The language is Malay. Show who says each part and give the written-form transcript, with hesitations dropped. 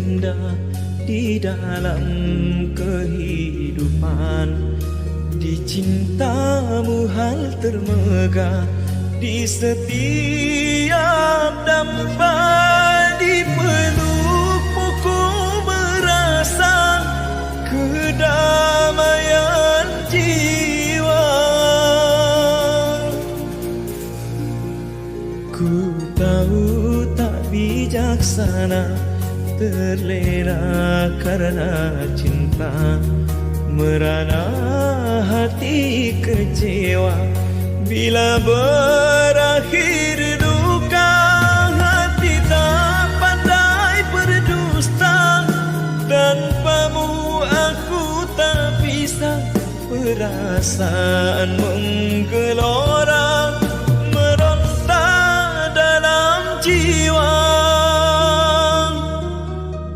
Speaker 1: terindah di dalam kehidupan. Di cintamu hal termegah, di setiap damai, di pelukmu ku merasa kedamaian jiwa. Ku tahu tak bijaksana terlena karena cinta, merana hati kecewa bila berakhir duka. Hati tak pandai berdusta, tanpamu aku tak bisa. Perasaan menggelora